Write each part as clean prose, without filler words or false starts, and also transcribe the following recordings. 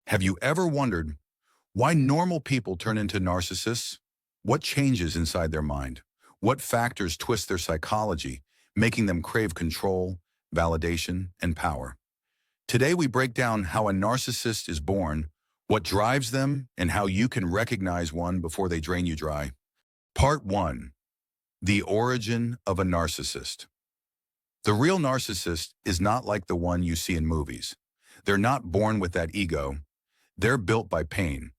Have you ever wondered why normal people turn into narcissists? What changes inside their mind? What factors twist their psychology, making them crave control, validation, and power? Today we break down how a narcissist is born, what drives them, and how you can recognize one before they drain you dry. Part 1. The origin of a narcissist. The real narcissist is not like the one you see in movies. They're not born with that ego. They're built by pain.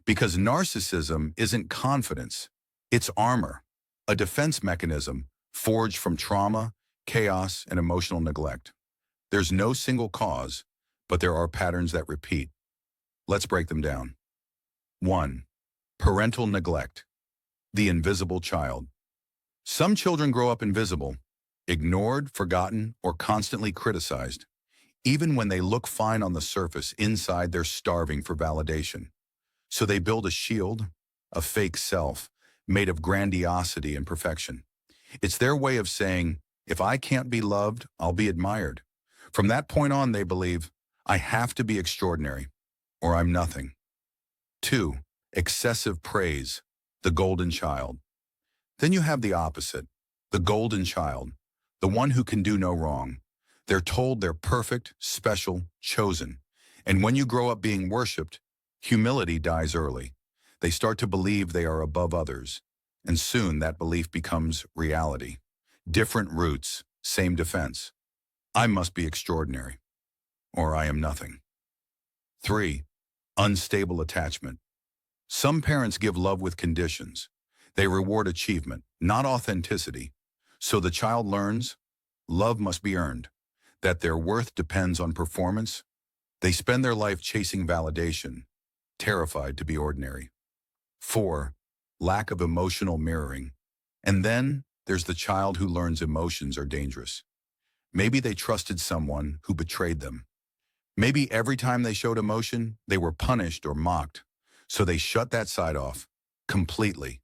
Because narcissism isn't confidence, it's armor, a defense mechanism forged from trauma, chaos, and emotional neglect. There's no single cause, but there are patterns that repeat. Let's break them down. 1. Parental neglect. The invisible child. Some children grow up invisible, ignored, forgotten, or constantly criticized. Even when they look fine on the surface, inside they're starving for validation. So they build a shield, a fake self, made of grandiosity and perfection. It's their way of saying, if I can't be loved, I'll be admired. From that point on, they believe, I have to be extraordinary, or I'm nothing. 2. Excessive praise, the golden child. Then you have the opposite, the golden child, the one who can do no wrong. They're told they're perfect, special, chosen. And when you grow up being worshipped, humility dies early. They start to believe they are above others. And soon that belief becomes reality. Different roots, same defense. I must be extraordinary, or I am nothing. 3. Unstable attachment. Some parents give love with conditions. They reward achievement, not authenticity. So the child learns, love must be earned, that their worth depends on performance. They spend their life chasing validation, terrified to be ordinary. 4. Lack of emotional mirroring. And then there's the child who learns emotions are dangerous. Maybe they trusted someone who betrayed them. Maybe every time they showed emotion, they were punished or mocked. So they shut that side off completely.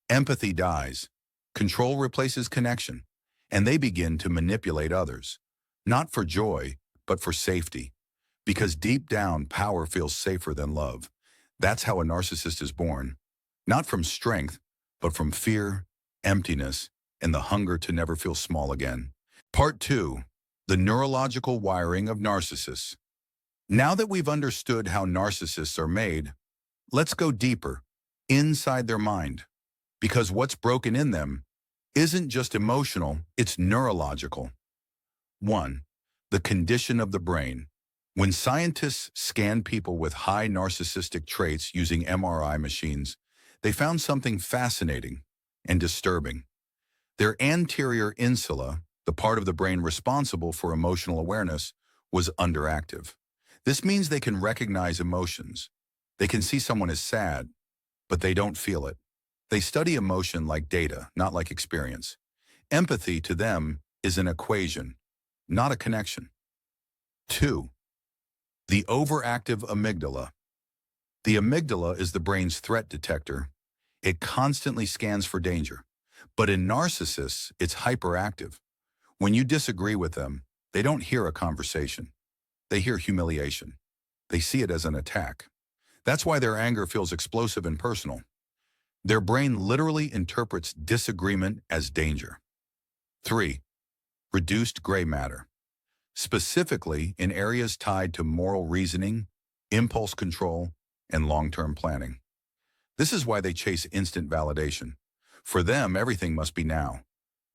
Empathy dies. Control replaces connection. And they begin to manipulate others. Not for joy, but for safety. Because deep down, power feels safer than love. That's how a narcissist is born. Not from strength, but from fear, emptiness, and the hunger to never feel small again. Part 2. The neurological wiring of narcissists. Now that we've understood how narcissists are made, let's go deeper, inside their mind. Because what's broken in them isn't just emotional, it's neurological. 1. The condition of the brain. When scientists scanned people with high narcissistic traits using MRI machines, they found something fascinating and disturbing. Their anterior insula, the part of the brain responsible for emotional awareness, was underactive. This means they can recognize emotions. They can see someone as sad, but they don't feel it. They study emotion like data, not like experience. Empathy to them is an equation, not a connection. 2. The overactive amygdala. The amygdala is the brain's threat detector. It constantly scans for danger. But in narcissists, it's hyperactive. When you disagree with them, they don't hear a conversation. They hear humiliation. They see it as an attack. That's why their anger feels explosive and personal. Their brain literally interprets disagreement as danger. 3. Reduced gray matter. Specifically in areas tied to moral reasoning, impulse control, and long-term planning. This is why they chase instant validation. For them, everything must be now.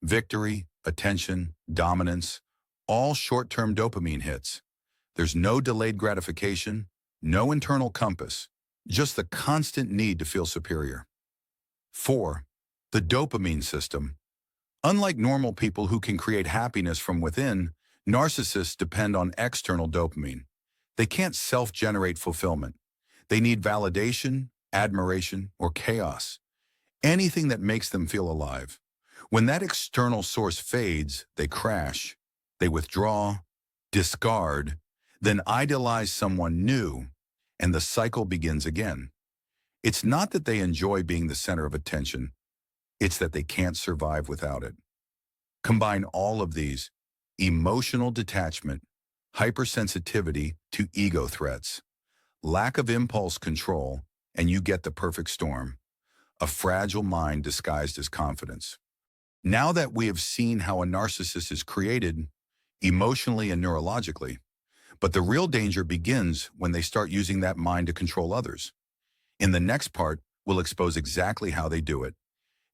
Victory, attention, dominance, all short-term dopamine hits. There's no delayed gratification, no internal compass, just the constant need to feel superior. 4. The dopamine system. Unlike normal people who can create happiness from within, narcissists depend on external dopamine. They can't self-generate fulfillment. They need validation, admiration, or chaos. Anything that makes them feel alive. When that external source fades, they crash. They withdraw, discard, then idolize someone new, and the cycle begins again. It's not that they enjoy being the center of attention. It's that they can't survive without it. Combine all of these: emotional detachment, hypersensitivity to ego threats, lack of impulse control, and you get the perfect storm, a fragile mind disguised as confidence. Now that we have seen how a narcissist is created, emotionally and neurologically, but the real danger begins when they start using that mind to control others. In the next part, we'll expose exactly how they do it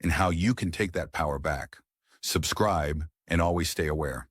and how you can take that power back. Subscribe and always stay aware.